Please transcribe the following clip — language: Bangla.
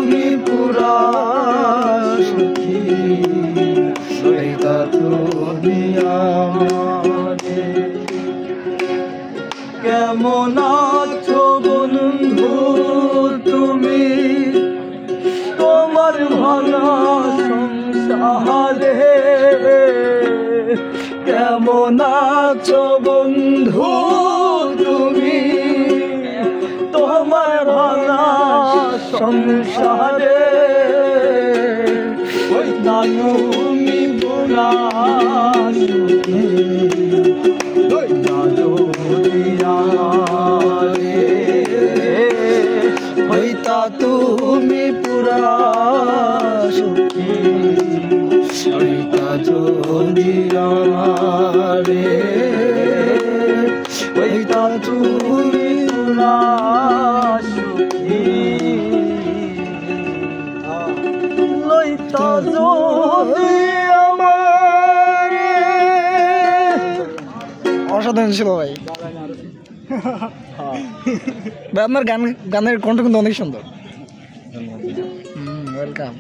তুমি পুরা সুখী হইতা তুমি আমারে। কেমন আছো বন্ধু তুমি তোমার ভাঙা সংসারে, কেমন আছো বন্ধু তুমি তোমার ভাঙা সংসারে, হইতা তুমি পুরা সুখী হইতা যদি আমারে। হইতা তুমি পুরা সুখী হইতা যদি আমারে। হইতা তুমি পুরা সুখী হইতা যদি আমারে। অসাধারণ ছিল ভাই। ভাই আপনার গানের কণ্ঠ কিন্তু অনেক সুন্দর। ওয়েলকাম।